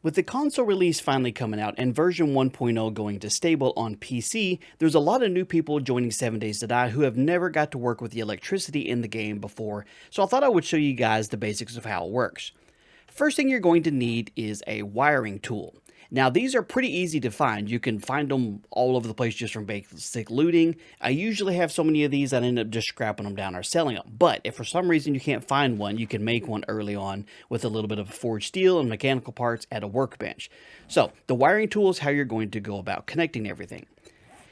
With the console release finally coming out and version 1.0 going to stable on PC, there's a lot of new people joining 7 Days to Die who have never got to work with the electricity in the game before, so I thought I would show you guys the basics of how it works. First thing you're going to need is a wiring tool. Now these are pretty easy to find. You can find them all over the place just from basic looting. I usually have so many of these that I end up just scrapping them down or selling them. But if for some reason you can't find one, you can make one early on with a little bit of forged steel and mechanical parts at a workbench. So the wiring tool is how you're going to go about connecting everything.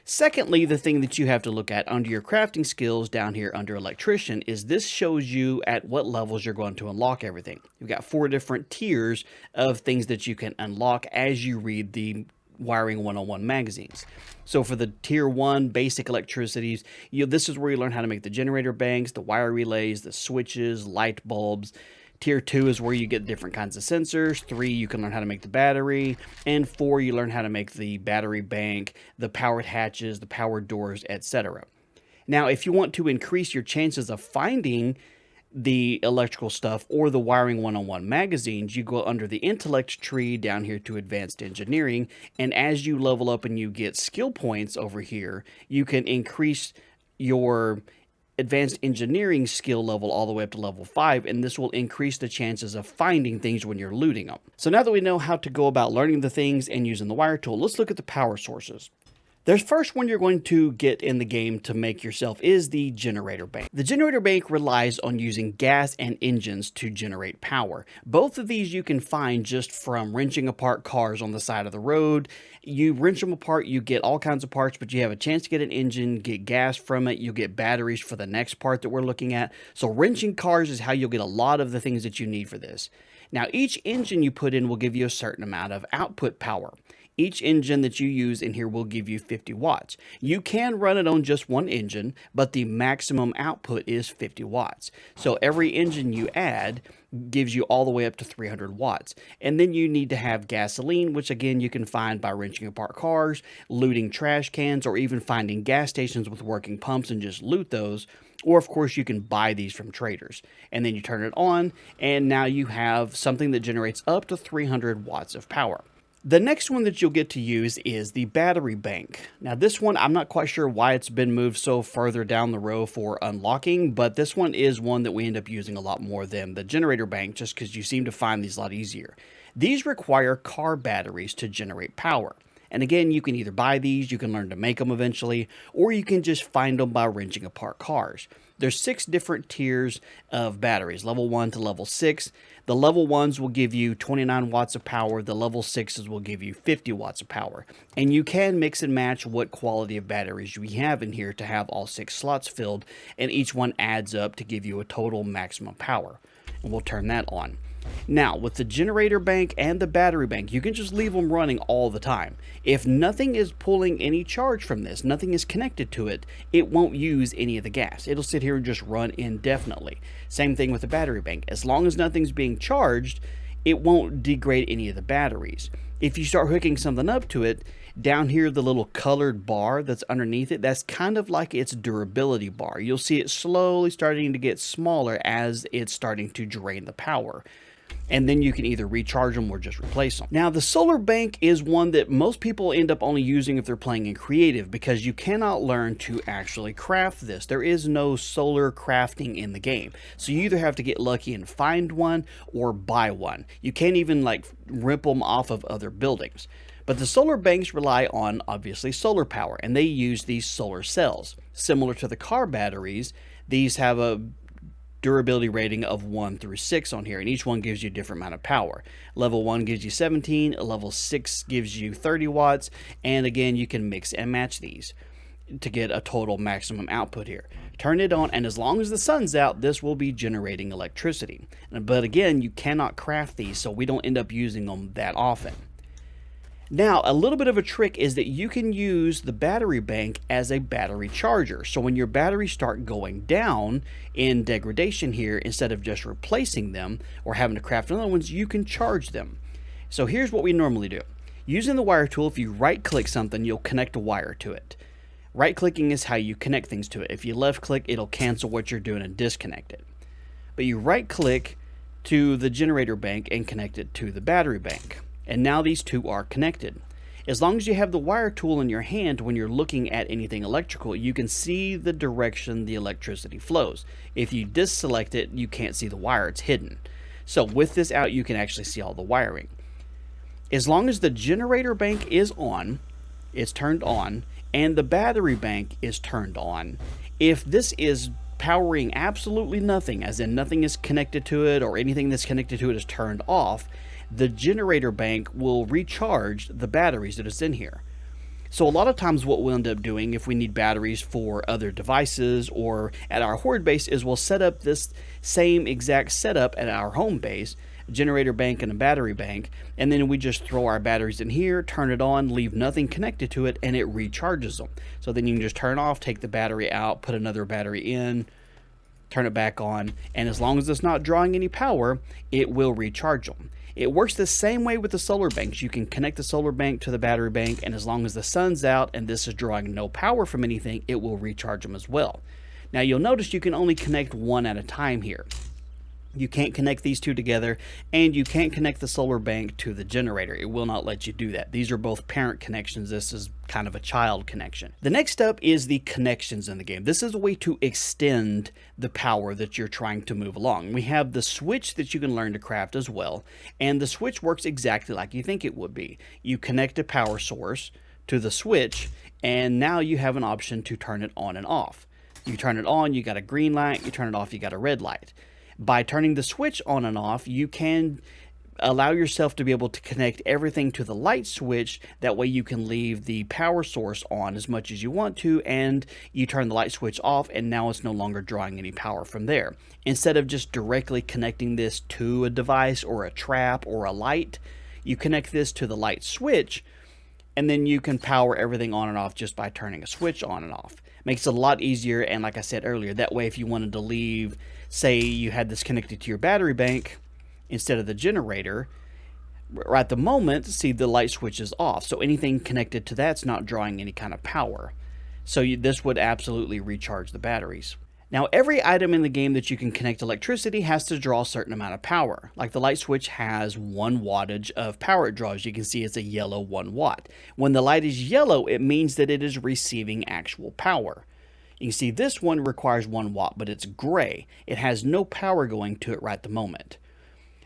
Secondly, the thing that you have to look at under your crafting skills down here under electrician is this shows you at what levels you're going to unlock everything. You've got 4 different tiers of things that you can unlock as you read the Wiring 101 magazines. So for the tier 1 basic electricities, this is where you learn how to make the generator banks, the wire relays, the switches, light bulbs. Tier 2 is where you get different kinds of sensors. 3, you can learn how to make the battery. And 4, you learn how to make the battery bank, the powered hatches, the powered doors, etc. Now, if you want to increase your chances of finding the electrical stuff or the Wiring 101 magazines, you go under the intellect tree down here to advanced engineering. And as you level up and you get skill points over here, you can increase your advanced engineering skill level all the way up to level 5, and this will increase the chances of finding things when you're looting them. So now that we know how to go about learning the things and using the wire tool, let's look at the power sources. The first one you're going to get in the game to make yourself is the generator bank. The generator bank relies on using gas and engines to generate power. Both of these you can find just from wrenching apart cars on the side of the road. You wrench them apart, you get all kinds of parts, but you have a chance to get an engine, get gas from it, you'll get batteries for the next part that we're looking at. So wrenching cars is how you'll get a lot of the things that you need for this. Now each engine you put in will give you a certain amount of output power. Each engine that you use in here will give you 50 watts. You can run it on just one engine, but the maximum output is 50 watts. So every engine you add gives you all the way up to 300 watts. And then you need to have gasoline, which again you can find by wrenching apart cars, looting trash cans, or even finding gas stations with working pumps and just loot those. Or of course you can buy these from traders. And then you turn it on, and now you have something that generates up to 300 watts of power. The next one that you'll get to use is the battery bank. Now this one, I'm not quite sure why it's been moved so further down the row for unlocking, but this one is one that we end up using a lot more than the generator bank just because you seem to find these a lot easier. These require car batteries to generate power. And again, you can either buy these, you can learn to make them eventually, or you can just find them by wrenching apart cars. There's 6 different tiers of batteries, level 1 to level 6. The level 1s will give you 29 watts of power, the level 6s will give you 50 watts of power. And you can mix and match what quality of batteries we have in here to have all 6 slots filled, and each one adds up to give you a total maximum power. And we'll turn that on. Now, with the generator bank and the battery bank, you can just leave them running all the time. If nothing is pulling any charge from this, nothing is connected to it, it won't use any of the gas. It'll sit here and just run indefinitely. Same thing with the battery bank. As long as nothing's being charged, it won't degrade any of the batteries. If you start hooking something up to it, down here the little colored bar that's underneath it, that's kind of like its durability bar. You'll see it slowly starting to get smaller as it's starting to drain the power. And then you can either recharge them or just replace them. Now, the solar bank is one that most people end up only using if they're playing in creative because you cannot learn to actually craft this. There is no solar crafting in the game. So you either have to get lucky and find one or buy one. You can't even rip them off of other buildings. But the solar banks rely on, obviously, solar power, and they use these solar cells. Similar to the car batteries, these have a durability rating of 1 through 6 on here, and each one gives you a different amount of power. Level 1 gives you 17, level 6 gives you 30 watts, and again, you can mix and match these to get a total maximum output here. Turn it on, and as long as the sun's out, this will be generating electricity. But again, you cannot craft these, so we don't end up using them that often. Now, a little bit of a trick is that you can use the battery bank as a battery charger. So when your batteries start going down in degradation here, instead of just replacing them or having to craft another ones, you can charge them. So here's what we normally do. Using the wire tool, if you right-click something, you'll connect a wire to it. Right-clicking is how you connect things to it. If you left-click, it'll cancel what you're doing and disconnect it. But you right-click to the generator bank and connect it to the battery bank. And now these two are connected. As long as you have the wire tool in your hand when you're looking at anything electrical, you can see the direction the electricity flows. If you deselect it, you can't see the wire, it's hidden. So with this out, you can actually see all the wiring. As long as the generator bank is on, it's turned on, and the battery bank is turned on, if this is powering absolutely nothing, as in nothing is connected to it or anything that's connected to it is turned off, the generator bank will recharge the batteries that is in here. So a lot of times what we'll end up doing if we need batteries for other devices or at our horde base is we'll set up this same exact setup at our home base, a generator bank and a battery bank, and then we just throw our batteries in here, turn it on, leave nothing connected to it, and it recharges them. So then you can just turn off, take the battery out, put another battery in, turn it back on, and as long as it's not drawing any power, it will recharge them. It works the same way with the solar banks. You can connect the solar bank to the battery bank, and as long as the sun's out and this is drawing no power from anything, it will recharge them as well. Now you'll notice you can only connect one at a time here. You can't connect these two together, and you can't connect the solar bank to the generator. It will not let you do that. These are both parent connections. This is kind of a child connection. The next up is the connections in the game. This is a way to extend the power that you're trying to move along. We have the switch that you can learn to craft as well, and the switch works exactly like you think it would be. You connect a power source to the switch, and now you have an option to turn it on and off. You turn it on, you got a green light. You turn it off, you got a red light. By turning the switch on and off, you can allow yourself to be able to connect everything to the light switch. That way you can leave the power source on as much as you want to, and you turn the light switch off, and now it's no longer drawing any power from there. Instead of just directly connecting this to a device or a trap or a light, you connect this to the light switch, and then you can power everything on and off just by turning a switch on and off. Makes it a lot easier, and like I said earlier, that way if you wanted to leave, say you had this connected to your battery bank instead of the generator, right at the moment, see the light switch is off, so anything connected to that's not drawing any kind of power. So this would absolutely recharge the batteries. Now every item in the game that you can connect electricity has to draw a certain amount of power. Like the light switch has 1 wattage of power it draws. You can see it's a yellow 1 watt. When the light is yellow, it means that it is receiving actual power. You can see this one requires 1 watt, but it's gray. It has no power going to it right at the moment.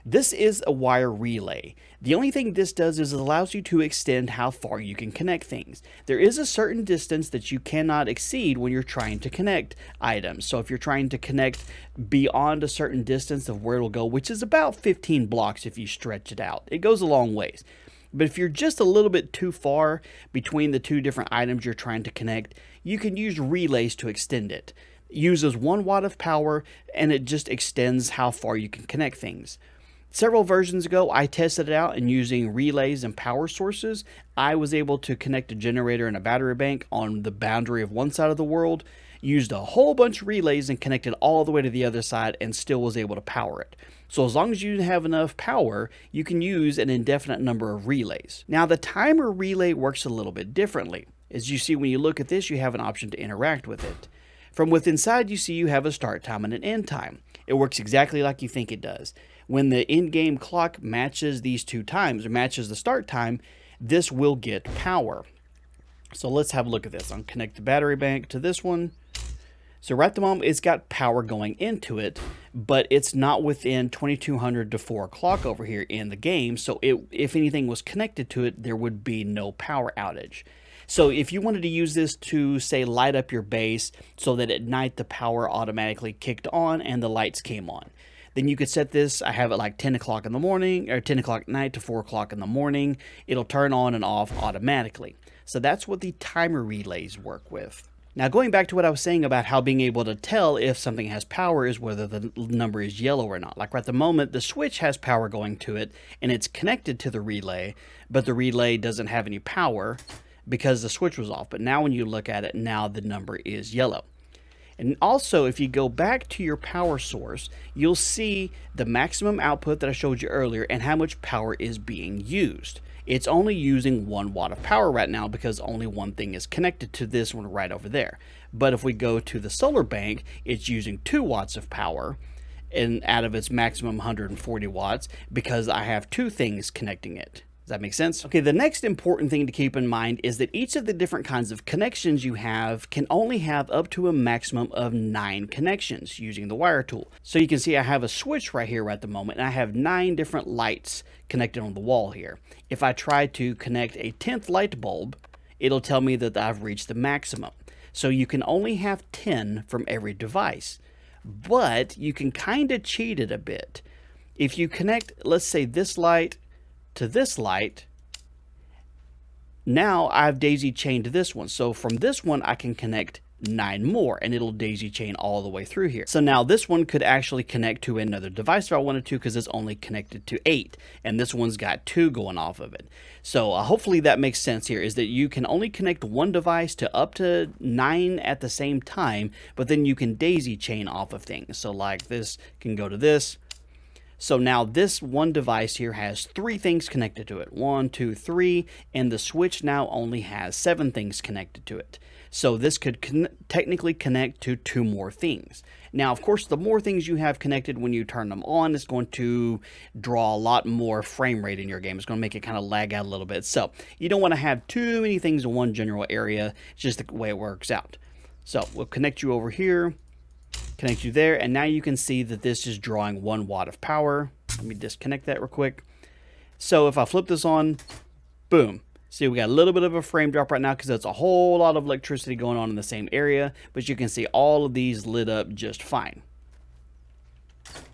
This is a wire relay. The only thing this does is it allows you to extend how far you can connect things. There is a certain distance that you cannot exceed when you're trying to connect items. So if you're trying to connect beyond a certain distance of where it'll go, which is about 15 blocks if you stretch it out, it goes a long ways. But if you're just a little bit too far between the two different items you're trying to connect, you can use relays to extend it. It uses 1 watt of power, and it just extends how far you can connect things. Several versions ago, I tested it out, and using relays and power sources, I was able to connect a generator and a battery bank on the boundary of one side of the world, used a whole bunch of relays and connected all the way to the other side, and still was able to power it. So as long as you have enough power, you can use an indefinite number of relays. Now the timer relay works a little bit differently. As you see when you look at this, you have an option to interact with it. From within inside, you see you have a start time and an end time. It works exactly like you think it does. When the in-game clock matches these two times, or matches the start time, this will get power. So let's have a look at this. I'll connect the battery bank to this one. So right at the moment, it's got power going into it, but it's not within 2200 to 4 o'clock over here in the game. So if anything was connected to it, there would be no power outage. So if you wanted to use this to, say, light up your base so that at night the power automatically kicked on and the lights came on, then you could set this, I have it like 10 o'clock in the morning, or 10 o'clock at night to 4 o'clock in the morning. It'll turn on and off automatically. So that's what the timer relays work with. Now going back to what I was saying about how being able to tell if something has power is whether the number is yellow or not. Like right at the moment, the switch has power going to it and it's connected to the relay, but the relay doesn't have any power because the switch was off. But now when you look at it, now the number is yellow. And also, if you go back to your power source, you'll see the maximum output that I showed you earlier and how much power is being used. It's only using 1 watt of power right now because only one thing is connected to this one right over there. But if we go to the solar bank, it's using 2 watts of power and out of its maximum 140 watts because I have 2 things connecting it. Does Does that make sense? Okay, the next important thing to keep in mind is that each of the different kinds of connections you have can only have up to a maximum of 9 connections using the wire tool. So you can see I have a switch right here at the moment, and I have 9 different lights connected on the wall here. If I try to connect a 10th light bulb, it'll tell me that I've reached the maximum. So you can only have 10 from every device, but you can kind of cheat it a bit. If you connect, let's say, this light to this light, now I've daisy chained this one. So from this one, I can connect 9 more, and it'll daisy chain all the way through here. So now this one could actually connect to another device if I wanted to, because it's only connected to 8, and this one's got 2 going off of it. So hopefully that makes sense here, is that you can only connect one device to up to 9 at the same time, but then you can daisy chain off of things. So like this can go to this. So now this one device here has 3 things connected to it. 1, 2, 3, and the switch now only has 7 things connected to it. So this could technically connect to 2 more things. Now, of course, the more things you have connected when you turn them on, it's going to draw a lot more frame rate in your game. It's going to make it kind of lag out a little bit. So you don't want to have too many things in one general area. It's just the way it works out. So we'll connect you over here. Connect you there, and now you can see that this is drawing 1 watt of power. Let me disconnect that real quick. So if I flip this on, boom. See, we got a little bit of a frame drop right now because that's a whole lot of electricity going on in the same area, but you can see all of these lit up just fine.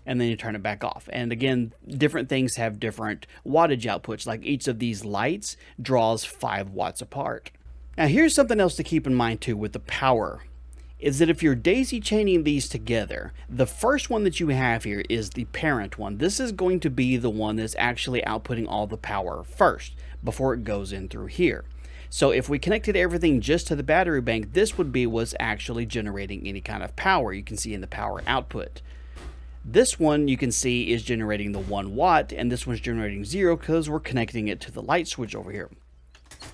And then you turn it back off. And again, different things have different wattage outputs. Like each of these lights draws 5 watts apart. Now here's something else to keep in mind too with the power, is that if you're daisy chaining these together, the first one that you have here is the parent one. This is going to be the one that's actually outputting all the power first before it goes in through here. So if we connected everything just to the battery bank, this would be what's actually generating any kind of power. You can see in the power output. This one you can see is generating the 1 watt, and this one's generating 0 because we're connecting it to the light switch over here.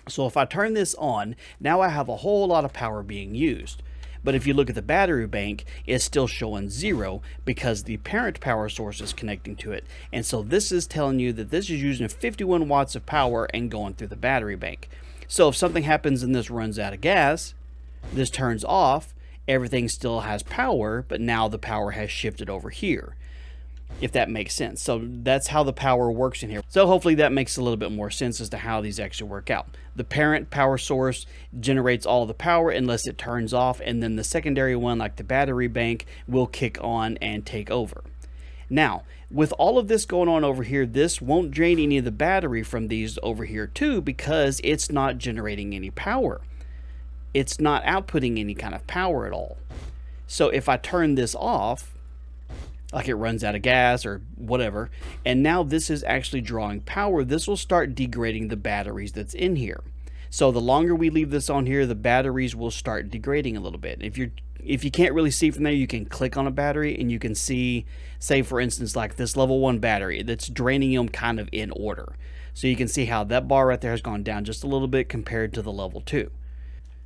So if I turn this on, now I have a whole lot of power being used. But if you look at the battery bank, it's still showing 0 because the parent power source is connecting to it. And so this is telling you that this is using 51 watts of power and going through the battery bank. So if something happens and this runs out of gas, this turns off, everything still has power, but now the power has shifted over here, if that makes sense. So that's how the power works in here. So hopefully that makes a little bit more sense as to how these actually work out. The parent power source generates all the power unless it turns off, and then the secondary one, like the battery bank, will kick on and take over. Now, with all of this going on over here, this won't drain any of the battery from these over here too, because it's not generating any power. It's not outputting any kind of power at all. So if I turn this off, like it runs out of gas or whatever, and now this is actually drawing power, this will start degrading the batteries that's in here. So the longer we leave this on here, the batteries will start degrading a little bit. If you can't really see from there, you can click on a battery and you can see, say for instance, like this level 1 battery that's draining them kind of in order. So you can see how that bar right there has gone down just a little bit compared to the level 2.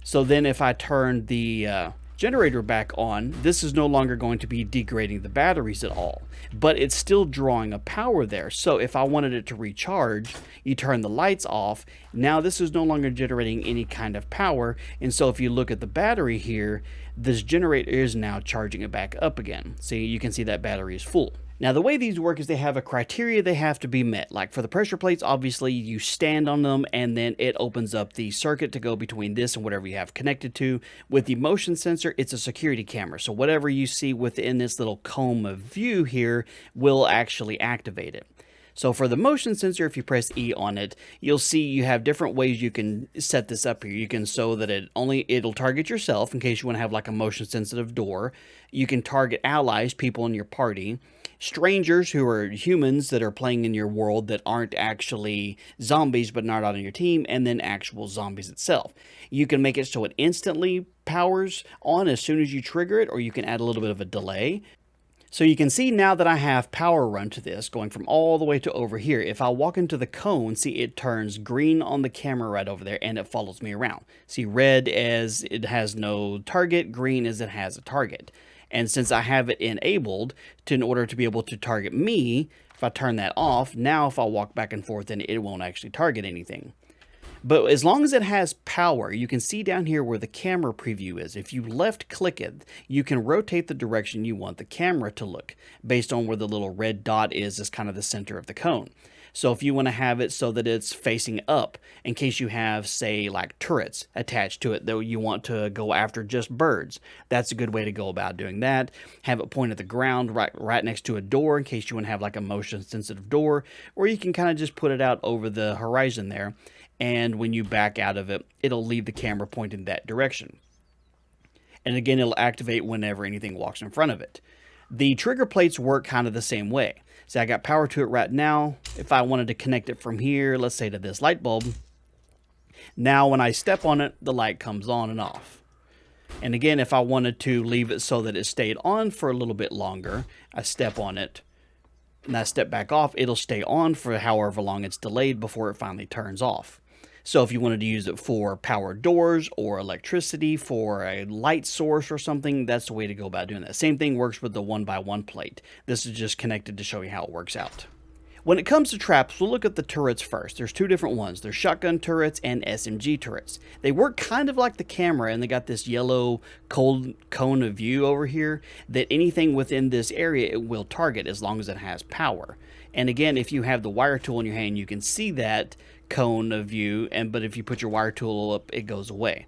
So then if I turn the generator back on, this is no longer going to be degrading the batteries at all, but it's still drawing a power there. So if I wanted it to recharge, you turn the lights off. Now this is no longer generating any kind of power, and so if you look at the battery here, this generator is now charging it back up again. See, you can see that battery is full. Now the way these work is they have a criteria they have to be met. Like for the pressure plates, obviously you stand on them and then it opens up the circuit to go between this and whatever you have connected to. With the motion sensor, it's a security camera. So whatever you see within this little cone of view here will actually activate it. So for the motion sensor, if you press E on it, you'll see you have different ways you can set this up here. You can so that it'll target yourself in case you want to have like a motion sensitive door. You can target allies, people in your party, strangers who are humans that are playing in your world that aren't actually zombies but not on your team, and then actual zombies itself. You can make it so it instantly powers on as soon as you trigger it, or you can add a little bit of a delay. So you can see now that I have power run to this going from all the way to over here. If I walk into the cone, see it turns green on the camera right over there and it follows me around. See, red as it has no target, green as it has a target. And since I have it enabled in order to be able to target me, If I turn that off, now if I walk back and forth, then it won't actually target anything. But as long as it has power, you can see down here where the camera preview is. If you left click it, you can rotate the direction you want the camera to look based on where the little red dot is kind of the center of the cone. So if you want to have it so that it's facing up, in case you have, say, like turrets attached to it, though you want to go after just birds, that's a good way to go about doing that. Have it point at the ground right next to a door in case you want to have like a motion sensitive door, or you can kind of just put it out over the horizon there. And when you back out of it, it'll leave the camera pointing that direction. And again, it'll activate whenever anything walks in front of it. The trigger plates work kind of the same way. So I got power to it right now. If I wanted to connect it from here, let's say to this light bulb, now when I step on it, the light comes on and off. And again, if I wanted to leave it so that it stayed on for a little bit longer, I step on it, and I step back off, it'll stay on for however long it's delayed before it finally turns off. So if you wanted to use it for power doors or electricity for a light source or something, that's the way to go about doing that. Same thing works with the 1x1 plate. This is just connected to show you how it works out. When it comes to traps, we'll look at the turrets first. There's two different ones. There's shotgun turrets and SMG turrets. They work kind of like the camera, and they got this yellow cold cone of view over here that anything within this area it will target as long as it has power. And again, if you have the wire tool in your hand, you can see that cone of view, but if you put your wire tool up, it goes away.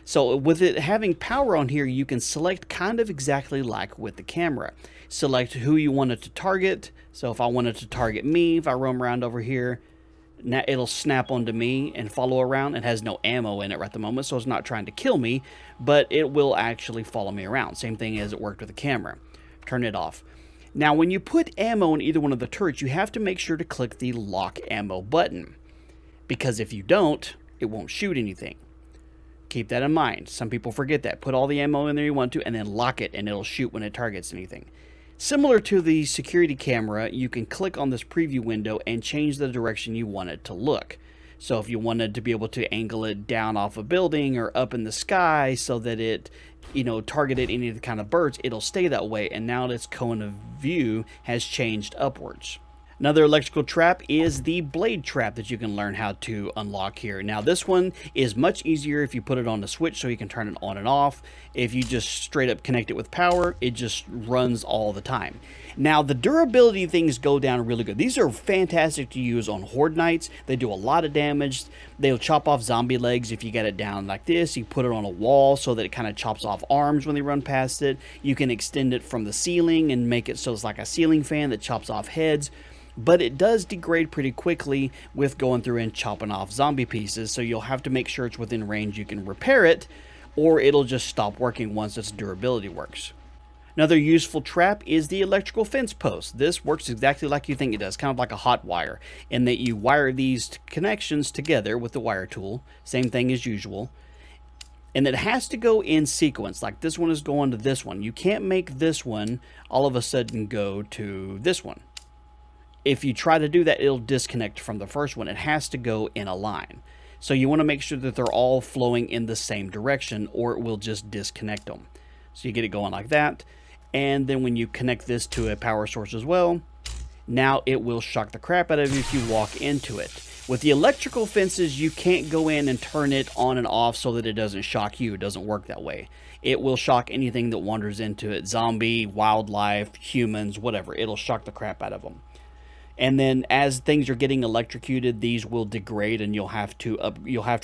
So with it having power on here, you can select kind of exactly like with the camera. Select who you want it to target. So if I wanted to target me, if I roam around over here, now it'll snap onto me and follow around. It has no ammo in it right at the moment, so it's not trying to kill me, but it will actually follow me around. Same thing as it worked with the camera. Turn it off. Now when you put ammo in either one of the turrets, you have to make sure to click the lock ammo button, because if you don't, it won't shoot anything. Keep that in mind. Some people forget that. Put all the ammo in there you want to, and then lock it, and it'll shoot when it targets anything. Similar to the security camera, you can click on this preview window and change the direction you want it to look. So if you wanted to be able to angle it down off a building or up in the sky so that it, targeted any of the kind of birds, it'll stay that way, and now its cone of view has changed upwards. Another electrical trap is the blade trap that you can learn how to unlock here. Now this one is much easier if you put it on the switch so you can turn it on and off. If you just straight up connect it with power, it just runs all the time. Now the durability things go down really good. These are fantastic to use on Horde Nights. They do a lot of damage. They'll chop off zombie legs if you get it down like this. You put it on a wall so that it kind of chops off arms when they run past it. You can extend it from the ceiling and make it so it's like a ceiling fan that chops off heads. But it does degrade pretty quickly with going through and chopping off zombie pieces, so you'll have to make sure it's within range you can repair it, or it'll just stop working once its durability works. Another useful trap is the electrical fence post. This works exactly like you think it does, kind of like a hot wire, in that you wire these connections together with the wire tool, same thing as usual, and it has to go in sequence, like this one is going to this one. You can't make this one all of a sudden go to this one. If you try to do that, it'll disconnect from the first one. It has to go in a line. So you want to make sure that they're all flowing in the same direction, or it will just disconnect them. So you get it going like that. And then when you connect this to a power source as well, now it will shock the crap out of you if you walk into it. With the electrical fences, you can't go in and turn it on and off so that it doesn't shock you. It doesn't work that way. It will shock anything that wanders into it. Zombie, wildlife, humans, whatever. It'll shock the crap out of them. And then as things are getting electrocuted, these will degrade, and you'll have to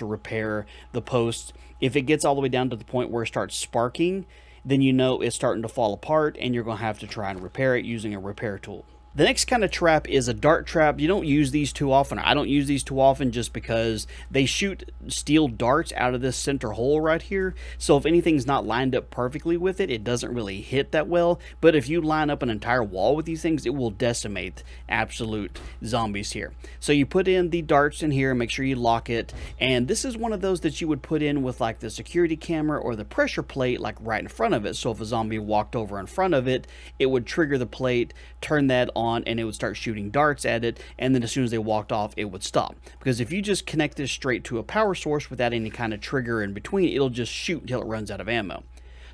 repair the posts. If it gets all the way down to the point where it starts sparking, then you know it's starting to fall apart, and you're going to have to try and repair it using a repair tool. The next kind of trap is a dart trap. You don't use these too often. I don't use these too often just because they shoot steel darts out of this center hole right here. So if anything's not lined up perfectly with it, it doesn't really hit that well. But if you line up an entire wall with these things, it will decimate absolute zombies here. So you put in the darts in here, make sure you lock it. And this is one of those that you would put in with like the security camera or the pressure plate like right in front of it. So if a zombie walked over in front of it, it would trigger the plate, turn that on, and it would start shooting darts at it, and then as soon as they walked off, it would stop. Because if you just connect this straight to a power source without any kind of trigger in between, it'll just shoot until it runs out of ammo.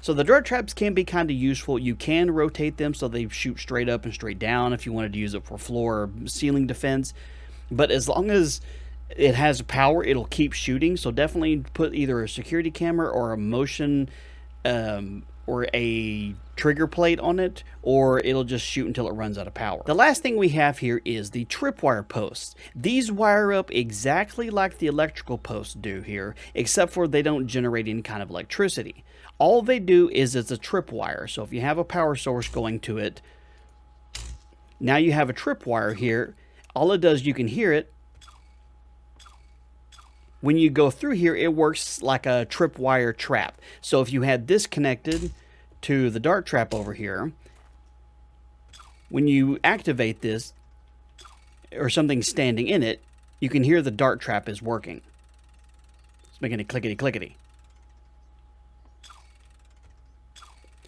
So the dart traps can be kind of useful. You can rotate them so they shoot straight up and straight down if you wanted to use it for floor or ceiling defense. But as long as it has power, it'll keep shooting. So definitely put either a security camera or a motion or a trigger plate on it, or it'll just shoot until it runs out of power. The last thing we have here is the tripwire posts. These wire up exactly like the electrical posts do here, except for they don't generate any kind of electricity. All they do is it's a tripwire. So if you have a power source going to it, now you have a tripwire here. All it does, you can hear it. When you go through here, it works like a tripwire trap. So if you had this connected to the dart trap over here, when you activate this or something standing in it, you can hear the dart trap is working. It's making a clickety clickety.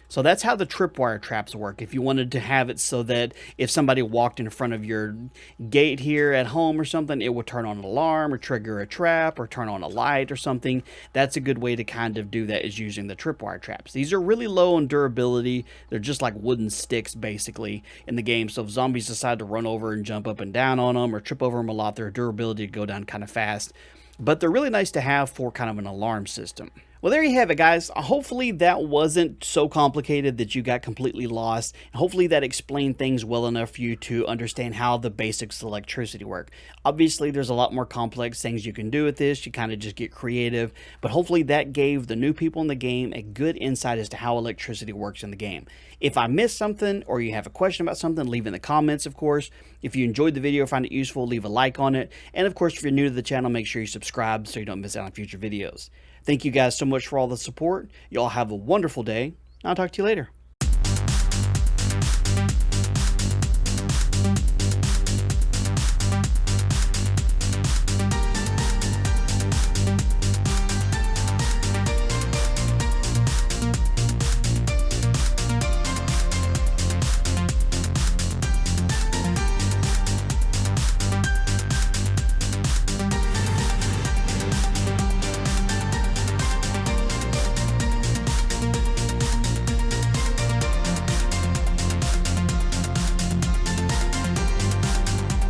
So that's how the tripwire traps work. If you wanted to have it so that if somebody walked in front of your gate here at home or something, it would turn on an alarm or trigger a trap or turn on a light or something. That's a good way to kind of do that, is using the tripwire traps. These are really low on durability. They're just like wooden sticks basically in the game. So if zombies decide to run over and jump up and down on them or trip over them a lot, their durability go down kind of fast. But they're really nice to have for kind of an alarm system. Well, there you have it, guys. Hopefully that wasn't so complicated that you got completely lost. Hopefully that explained things well enough for you to understand how the basics of electricity work. Obviously, there's a lot more complex things you can do with this. You kind of just get creative. But hopefully that gave the new people in the game a good insight as to how electricity works in the game. If I missed something or you have a question about something, leave it in the comments, of course. If you enjoyed the video or find it useful, leave a like on it. And of course, if you're new to the channel, make sure you subscribe so you don't miss out on future videos. Thank you guys so much for all the support. You all have a wonderful day. I'll talk to you later.